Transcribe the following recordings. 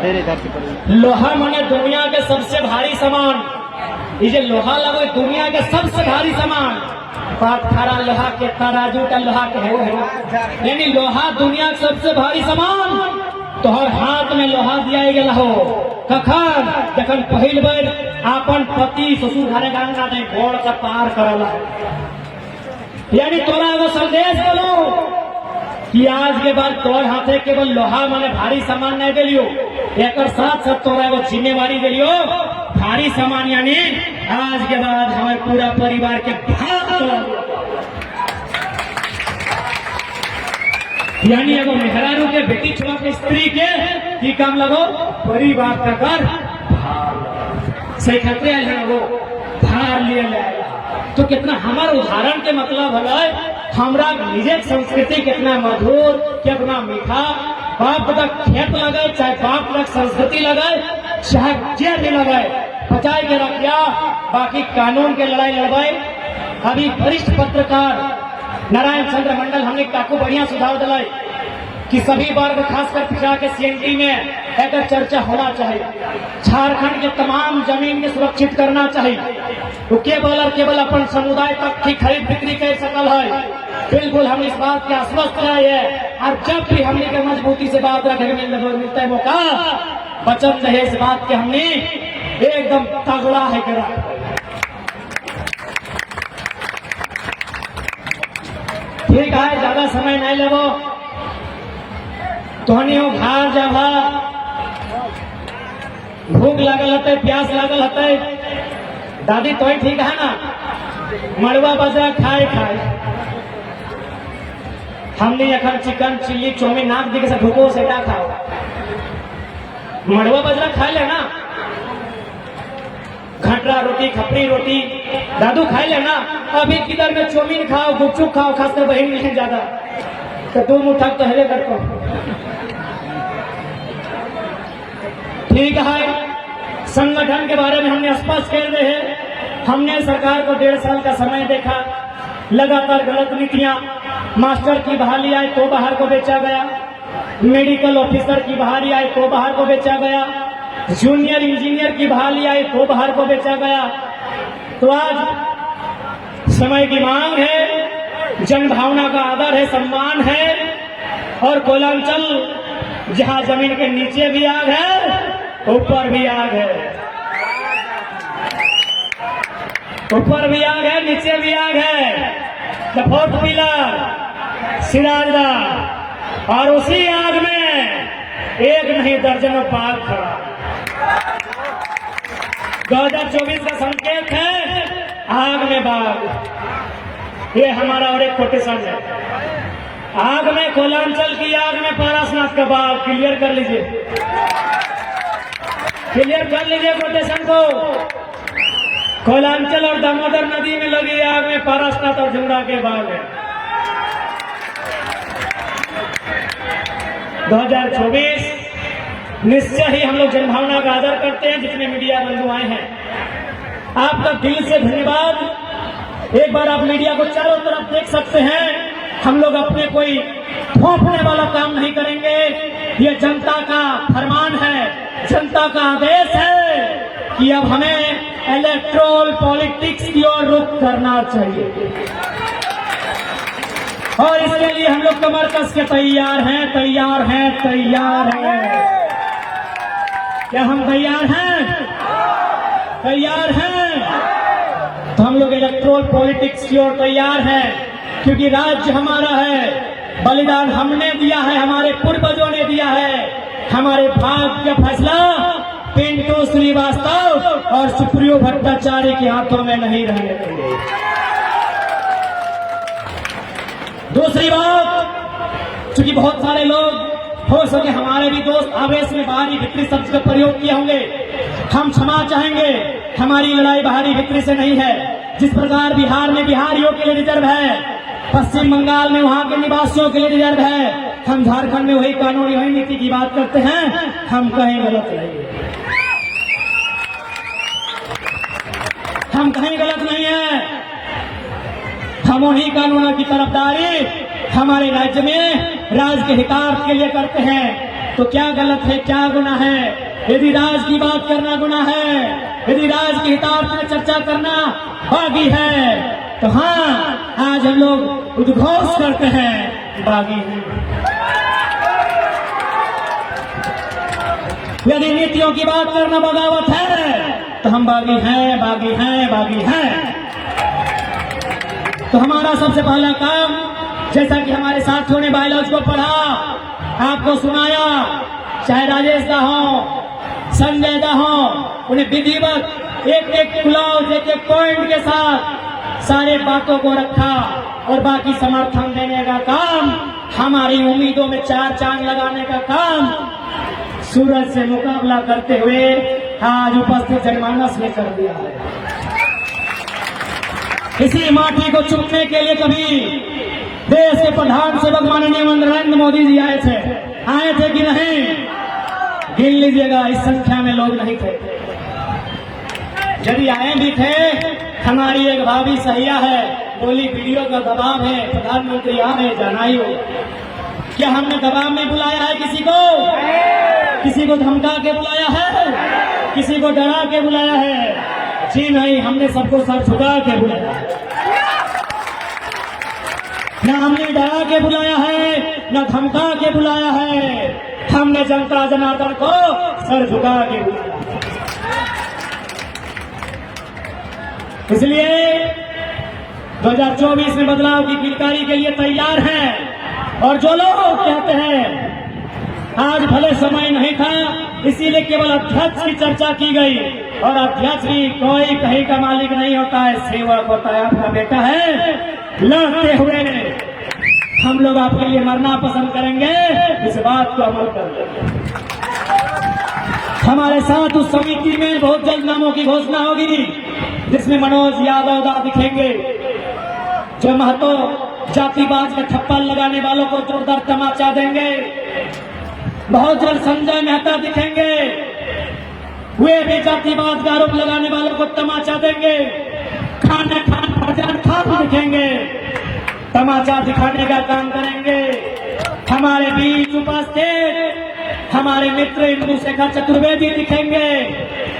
लोहा माने दुनिया के सबसे भारी सामान। ये लोहा लगो दुनिया के सबसे भारी सामान। बात खरा लोहा के तराजू का लोहा के है यानी लोहा दुनिया के सबसे भारी सामान। तो हर हाथ में लोहा दिया गया हो कखन जखन पहल बार अपन पति ससुर घरे गंगा दे घोड़ का पार करला। यानी तोरा एगो संदेश देलो कि आज के बाद तोर हाथे केवल लोहा माने भारी सामान नहीं दिलियो, एक साथ साथ तोरा एगो जिम्मेवारी दिलियो भारी सामान। यानी आज के बाद हमारे पूरा परिवार के भाग यानी एगो मेहरारू के बेटी छोड़ा के स्त्री के की काम लगो परिवार का कर सही खतरे है वो भार लिए लाएगा। तो कितना हमारा उदाहरण के मतलब है हमारा निजे संस्कृति कितना मधुर कितना मीठा। बाप तक खेत लगे चाहे बाप तक संस्कृति लगे चाहे जे भी लगे बचाए के रखिया। बाकी कानून के लड़ाई लड़वाई। अभी वरिष्ठ पत्रकार नारायण चंद्र मंडल हमने काकू बढ़िया सुझाव दिलाई कि सभी वर्ग खासकर पिछड़ा के सीएनटी में एक चर्चा होना चाहिए। झारखंड के तमाम जमीन के सुरक्षित करना चाहिए। तो केवल और केवल अपन समुदाय तक की खरीद बिक्री कर सकल है। बिल्कुल हम इस बात के आश्वस्त रहे हैं और जब भी हमने के मजबूती से बात रखने मिलता है मौका वचन रहे इस बात के हमने एकदम तगड़ा है करा। ठीक है ज्यादा समय नहीं लगो तोहनी हो घर जब भूख लगल हते प्यास लगल हते दादी तो ठीक है ना मड़ुआ बाजरा खाए हमने अखन चिकन चिल्ली चौमिन नाक दिखे से भूखो से क्या खाओ मड़ुआ बाजरा खा ले ना घटरा रोटी खपरी रोटी दादू खाए ले ना। अभी किधर में चौमिन खाओ गुपचुप खाओ खासकर बहन नहीं ज्यादा तो दो मुठक तो हेले करते। ठीक है संगठन के बारे में हमने स्पष्ट कह रहे हैं। हमने सरकार को 1.5 साल का समय देखा। लगातार गलत नीतियां मास्टर की बहाली आई तो बाहर को बेचा गया, मेडिकल ऑफिसर की बहाली आई तो बाहर को बेचा गया, जूनियर इंजीनियर की बहाली आई तो बाहर को बेचा गया। तो आज समय की मांग है, जन भावना का आदर है, सम्मान है और कोयलांचल जहां जमीन के नीचे भी आग है ऊपर भी आग है, ऊपर भी आग है नीचे भी आग है। द फोर्थ पिलर सिराजदा और उसी आग में एक नहीं दर्जनों पाक खड़ा। 2024 का संकेत है आग में बाग। ये हमारा और एक कोटेशन है। आग में कोयलांचल की आग में पारसनाथ का बाग। क्लियर कर लीजिए, क्लियर कर लीजिए कोटेशन को। कोयलांचल और दामोदर नदी में लगी आग में पारसनाथ और झुमरा के बाग है। 2024 निश्चय ही हम लोग जनभावना का आदर करते हैं। जितने मीडिया बंधु आए हैं आपका दिल से धन्यवाद। एक बार आप मीडिया को चारों तरफ देख सकते हैं। हम लोग अपने कोई थोपने वाला काम नहीं करेंगे। ये जनता का फरमान है, जनता का आदेश है कि अब हमें इलेक्टोरल पॉलिटिक्स की ओर रुख करना चाहिए और इसके लिए हम लोग कमर कस के तैयार हैं, तैयार हैं, तैयार हैं। क्या हम तैयार हैं? तैयार हैं। तो हम लोग इलेक्टोरल पॉलिटिक्स की ओर तैयार हैं क्योंकि राज्य हमारा है, बलिदान हमने दिया है, हमारे पूर्वजों ने दिया है। हमारे भाग्य का फैसला पिंटू श्रीवास्तव और सुप्रियो भट्टाचार्य के हाथों में नहीं रहने देंगे। दूसरी बात, चूंकि बहुत सारे लोग हो सके हमारे भी दोस्त आवेश में बाहरी भीतरी शब्द का प्रयोग किए होंगे, हम क्षमा चाहेंगे। हमारी लड़ाई बाहरी भीतरी से नहीं है। जिस प्रकार बिहार में बिहारियों के लिए रिजर्व है, पश्चिम बंगाल में वहां के निवासियों के लिए रिजर्व है, हम झारखंड में वही कानून वही नीति की बात करते हैं। हम कहीं गलत नहीं, हम कहीं गलत नहीं है। हम उन्हीं कानूनों की तरफदारी हमारे राज्य में राज्य के हितार्थ के लिए करते हैं तो क्या गलत है, क्या गुनाह है? यदि राज की बात करना गुनाह है, यदि राज के हितार्थ में चर्चा करना बागी है, तो हाँ, आज हम लोग उद्घोष करते हैं बागी हैं। यदि नीतियों की बात करना बगावत है, तो हम बागी हैं, बागी हैं, बागी हैं। तो हमारा सबसे पहला काम, जैसा कि हमारे साथियों ने बायोलॉजी को पढ़ा, आपको सुनाया, चाहे राजेश दा हो, संजय दा हो, उन्हें विधिवत एक एक क्लॉज, एक एक पॉइंट के साथ सारे बातों को रखा और बाकी समर्थन देने का काम, हमारी उम्मीदों में चार चांद लगाने का काम सूरज से मुकाबला करते हुए आज उपस्थित जनमानस ने कर दिया है। इसी माटी को चुनने के लिए कभी देश के प्रधान सेवक माननीय नरेंद्र मोदी जी आए थे कि नहीं? गिन लीजिएगा, इस संख्या में लोग नहीं थे। यदि आए भी थे, हमारी एक भाभी सहिया है, बोली वीडियो का दबाव है, प्रधानमंत्री आ रहे, जाना ही हो। क्या हमने दबाव में बुलाया है किसी को? किसी को धमका के बुलाया है? किसी को डरा के बुलाया है? जी नहीं, हमने सबको सर झुका के बुलाया है। न हमने डरा के बुलाया है, न धमका के बुलाया है, हमने जनता जनार्दन को सर झुका के बुलाया। इसलिए 2024 में बदलाव की किलकारी के लिए तैयार हैं। और जो लोग कहते हैं आज भले समय नहीं था, इसीलिए केवल अध्यक्ष की चर्चा की गई, और अध्यक्ष भी कोई कहीं का मालिक नहीं होता है, सेवक होता है, आपका बेटा है। लड़ते हुए हम लोग आपके लिए मरना पसंद करेंगे, इस बात को अमल कर। हमारे साथ उस समिति में बहुत जल्द नामों की घोषणा होगी, जिसमें मनोज यादव दा दिखेंगे, जो महतो जातिवाद का थप्पड़ लगाने वालों को जोरदार तमाचा देंगे। बहुत जल्द संजय मेहता दिखेंगे, वे भी जातिवाद का आरोप लगाने वालों को तमाचा देंगे। खान दिखेंगे, तमाचा दिखाने का काम करेंगे। हमारे बीच उपस्थित हमारे मित्र इंदु शेखर चतुर्वेदी दिखेंगे,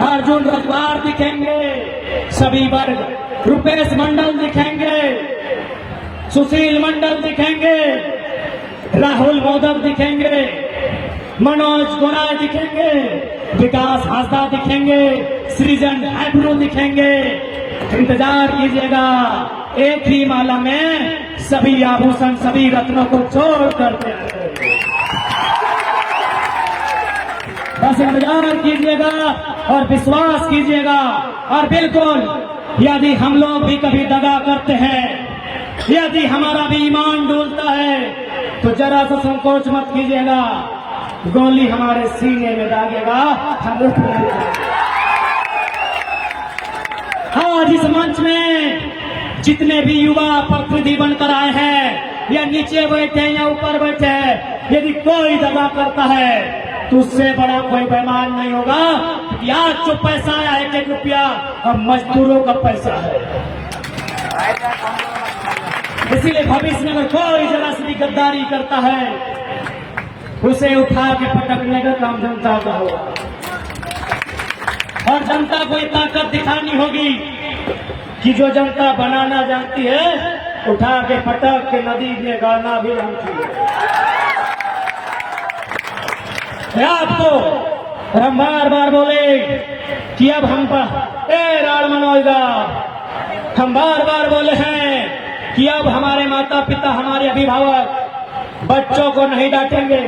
अर्जुन रजवार दिखेंगे, सभी वर्ग, रुपेश मंडल दिखेंगे, सुशील मंडल दिखेंगे, राहुल मोदक दिखेंगे, मनोज गोराय दिखेंगे, विकास हासदा दिखेंगे, सृजन हैब्रू दिखेंगे। इंतजार कीजिएगा, एक ही माला में सभी आभूषण, सभी रत्नों को जोड़ करते हैं। बस इंतजार कीजिएगा और विश्वास कीजिएगा। और बिल्कुल, यदि हम लोग भी कभी दगा करते हैं, यदि हमारा भी ईमान डूबता है, तो जरा सा संकोच मत कीजिएगा, गोली हमारे सीने में दागेगा। आज इस मंच में जितने भी युवा प्रतिनिधि बनकर आए हैं, या नीचे बैठे या ऊपर बैठे हैं, यदि कोई दगा करता है तो उससे बड़ा कोई बेईमान नहीं होगा। आज जो पैसा आया 1-1 रुपया, अब मजदूरों का पैसा है। इसीलिए भविष्य में अगर कोई जरा सी गद्दारी करता है, उसे उठा के पटकने का काम जनता का होगा। और जनता को ये ताकत दिखानी होगी कि जो जनता बनाना जानती है, उठा के पटक के नदी में गाड़ना भी जानती है। आपको हम बार बार बोले कि अब हम राण मनोजा, हम बार बार बोले हैं कि अब हमारे माता पिता, हमारे अभिभावक बच्चों को नहीं डांटेंगे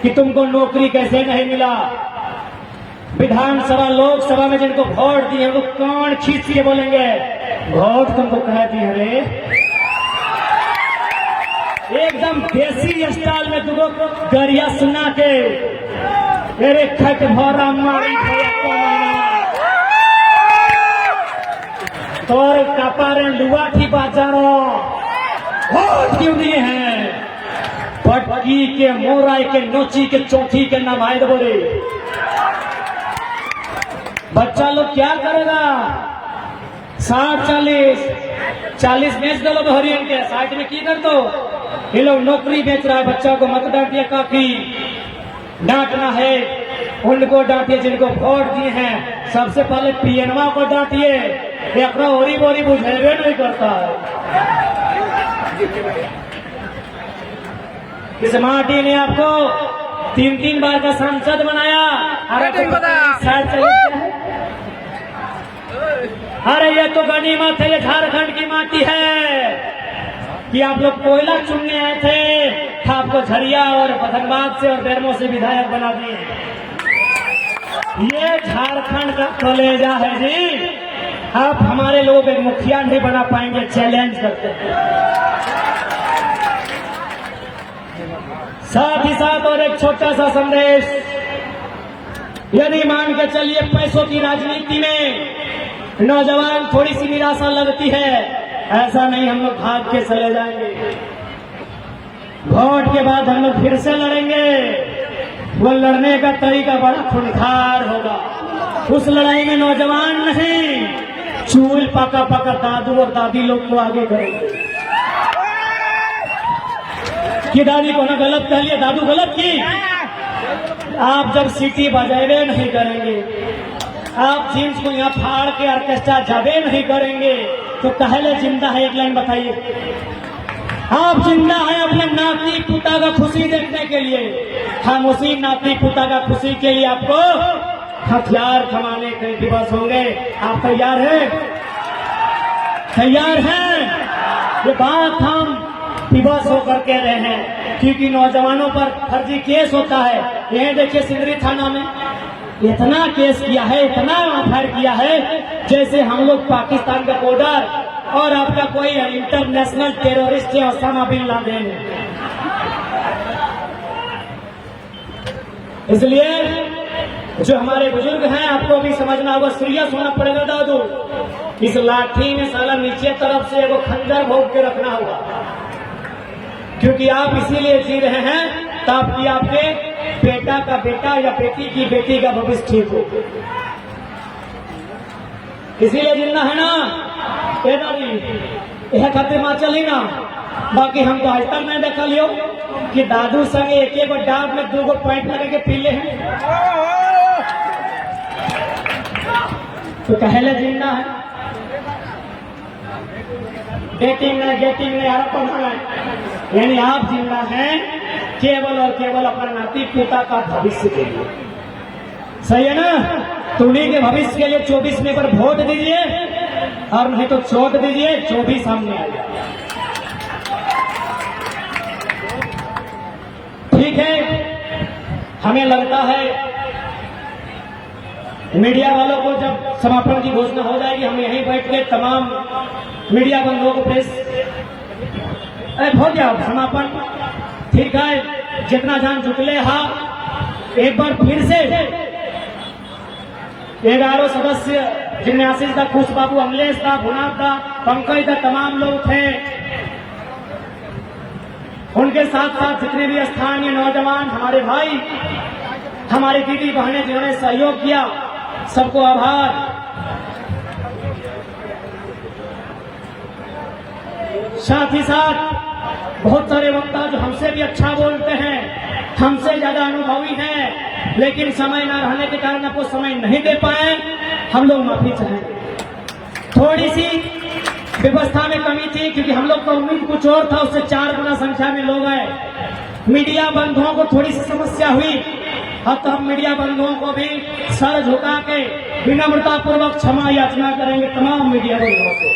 कि तुमको नौकरी कैसे नहीं मिला। विधानसभा, लोकसभा में जिनको वोट दिए वो कौन खींच के बोलेंगे, वोट तुमको कह दिए रे। एकदम देसी स्टाइल में तुमको गरिया सुना के, मेरे खट भोरा मारी तोर कपारे लुआठी बाजारो वोट क्यों दिए हैं? पटकी के, मोराई के, नोची के, चौथी के नमायद बोले। बच्चा लोग क्या करेगा? 60-40 बेच दो बहरियन के, 60 में की कर दो। ये लोग नौकरी बेच रहा है, बच्चा को मत डांट दिया काफी। डांटना है उनको डांटिए जिनको वोट दिए हैं। सबसे पहले पीएनवा को डांटिए, एक होरी बोरी बुझेबे नहीं करता है। इस माटी ने आपको 3-3 बार का सांसद बनाया। अरे ये तो गनीमत है, ये झारखंड की माटी है कि आप लोग कोयला चुनने आए थे, आपको झरिया और पथनबाद से और बेरमो से विधायक बना दिए। ये झारखंड का कलेजा है जी। आप हमारे लोग एक मुखिया नहीं बना पाएंगे, चैलेंज करते हैं। साथ ही साथ और एक छोटा सा संदेश, यदि मान के चलिए पैसों की राजनीति में नौजवान थोड़ी सी निराशा लगती है, ऐसा नहीं हम लोग भाग के चले जाएंगे। वोट के बाद हम लोग फिर से लड़ेंगे। वो लड़ने का तरीका बड़ा खूंखार होगा। उस लड़ाई में नौजवान नहीं, चूल पका पका दादू और दादी लोग को आगे करेंगे। कि दादी को ना गलत कह लिया, दादू गलत की। आप जब सीटी बजावे नहीं करेंगे, आप जींस को यहाँ फाड़ के ऑर्केस्ट्रा जावे नहीं करेंगे, तो कहले जिंदा है? एक लाइन बताइए। आप जिंदा है अपने नाती पुता का खुशी देखने के लिए। हम उसी नाती पुता का खुशी के लिए आपको हथियार थमाने के दिवस होंगे। आप तैयार हैं? तैयार हैं? ये बात हम दिवस होकर कह रहे हैं, क्योंकि नौजवानों पर फर्जी केस होता है। यह देखिए सिंदरी थाना में इतना केस किया है, इतना एफआईआर किया है, जैसे हम लोग पाकिस्तान का बॉर्डर और आपका कोई इंटरनेशनल टेररिस्ट है, ओसामा बिन लादेन है। इसलिए जो हमारे बुजुर्ग हैं, आपको भी समझना होगा, सीरियस होना पड़ेगा दादू। इस लाठी में साला नीचे तरफ से एगो खंजर भोग के रखना होगा, क्योंकि आप इसीलिए जी रहे हैं ताकि आपके बेटा का बेटा या बेटी की बेटी का भविष्य ठीक हो। इसीलिए जिंदा है ना यह खातिर माँ चली ना। बाकी हम तो आज तक नहीं देखा लियो कि दादू संग एक डाब में 2 पॉइंट लगे के पीले हैं, तो कहले जिंदा है। डेटिंग नहीं गेटिंग नहीं आरोप है, यानी आप जिंदा हैं केवल और केवल अपना नाती पिता का भविष्य के लिए। सही है ना? तो उन्हीं के भविष्य के लिए 24 में पर वोट दीजिए, और नहीं तो चोट दीजिए, जो भी सामने आएगा। ठीक है, हमें लगता है मीडिया वालों को जब समापन की घोषणा हो जाएगी, हम यहीं बैठ के तमाम मीडिया बंधुओं को प्रेस हो गया समापन। ठीक है, जितना जान जुटले हा, एक बार फिर से 11 सदस्य जिनमें आशीष था, खुश बाबू, अमलेश था, भुनाथ था, पंकज था, तमाम लोग थे। उनके साथ साथ जितने भी स्थानीय नौजवान, हमारे भाई, हमारी दीदी बहनें जिन्होंने सहयोग किया, सबको आभार। साथ ही साथ बहुत सारे वक्ता जो हमसे भी अच्छा बोलते हैं, हमसे ज्यादा अनुभवी हैं, लेकिन समय न रहने के कारण आपको समय नहीं दे पाए, हम लोग माफी चाहेंगे। थोड़ी सी व्यवस्था में कमी थी, क्योंकि हम लोग का उम्मीद कुछ और था, उससे 4 गुना संख्या में लोग आए। मीडिया बंधुओं को थोड़ी सी समस्या हुई, अब तो हम मीडिया बंधुओं को भी सर झुका के विनम्रता पूर्वक क्षमा याचना करेंगे तमाम मीडिया बंधुओं को।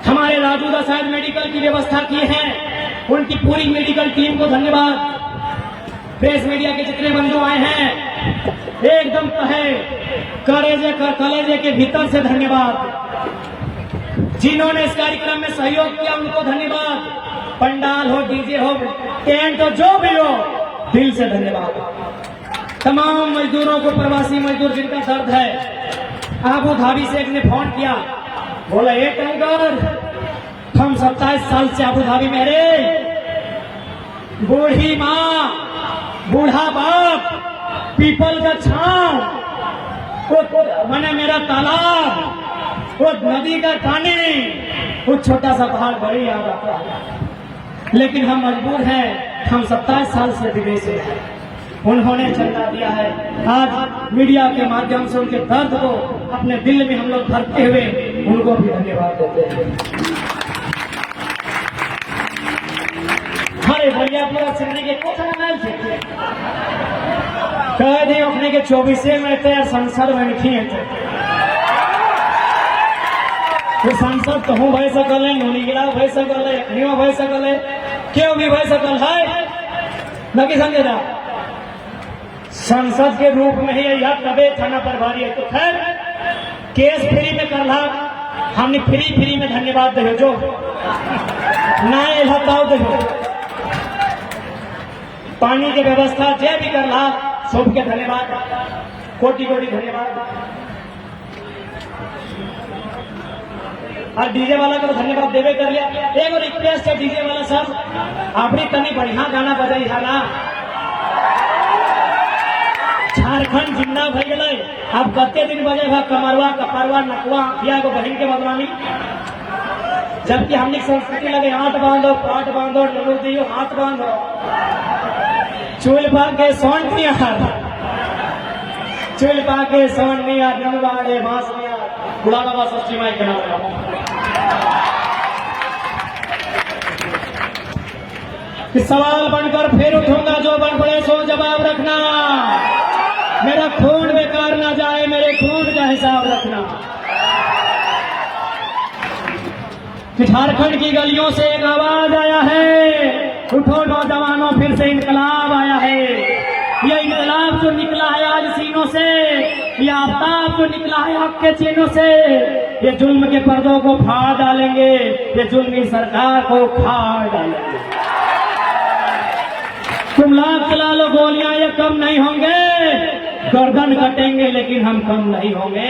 हमारे राजू दा साहब मेडिकल की व्यवस्था की है, उनकी पूरी मेडिकल टीम को धन्यवाद। प्रेस मीडिया के जितने बंधु आए हैं, एकदम कलेजे के भीतर से धन्यवाद। जिन्होंने इस कार्यक्रम में सहयोग किया उनको धन्यवाद। पंडाल हो, डीजे हो, टेंट हो, जो भी हो, दिल से धन्यवाद। तमाम मजदूरों को, प्रवासी मजदूर जिनका दर्द है, आबू धाबी से एक ने फोन किया, बोला ये टाइगर, हम 27 साल से आबू धाबी में रे, बूढ़ी माँ, बूढ़ा बाप, पीपल का छांव, मैंने मेरा तालाब, वो नदी का पानी, वो छोटा सा पहाड़ बड़ी याद आता है। लेकिन हम मजबूर हैं हम 27 साल से विदेश में हैं। उन्होंने चंदा दिया है। आज मीडिया के माध्यम से उनके दर्द को अपने दिल में हम लोग भरते हुए उनको भी धन्यवाद देते हैं। अरे भैया पूरा जिंदगी के कुछ नहीं थे कह दी अपने के 24 में थे संसद में नहीं थे तो संसद तो हूँ भय सकल है, नुनीगिरा भय सकल है, अखनियों भय सकल है, क्यों भी भय सकल है न कि समझे ना संसद के रूप में ही यह तबे थाना प्रभारी है। तो खैर केस फ्री में कर ला हमने फ्री में धन्यवाद दे जो ना हटाओ देखो पानी की व्यवस्था जे भी कर ला सबके धन्यवाद, कोटि कोटि धन्यवाद। और डीजे वाला को धन्यवाद देवे कर लिया। एक रिक्वेस्ट है डीजे वाला साहब आपने तनी बढ़िया गाना बजाई है ना। झारखंड जिंदा भई गए अब कते दिन बजे भा कमरवा कपरवा नकवा किया को बहन के बदनामी जबकि हमने संस्कृति लगे हाथ बांधो पाट बांधो नमो दियो हाथ बांधो चूल पा के सोन नहीं चूल पा के सोन नहीं नमवाड़े बांस नहीं बुढ़ा बाबा सच्ची माई के नाम सवाल बनकर फिर उठूंगा जो बन पड़े सो जवाब रखना। मेरा खून बेकार ना जाए, मेरे खून का हिसाब रखना। कि झारखंड की गलियों से एक आवाज आया है, उठो नौजवानों फिर से इनकलाब आया है। ये इनकलाब जो निकला है आज सीनों से, ये आफ्ताब जो निकला है आपके चीनों से, ये जुल्म के पर्दों को फाड़ डालेंगे, ये जुल्मी सरकार को फाड़ डालेंगे। तुम लाख चला लो गोलियां ये कम नहीं होंगे, गर्दन कटेंगे लेकिन हम कम नहीं होंगे।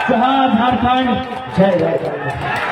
जय झारखंड, जय जय।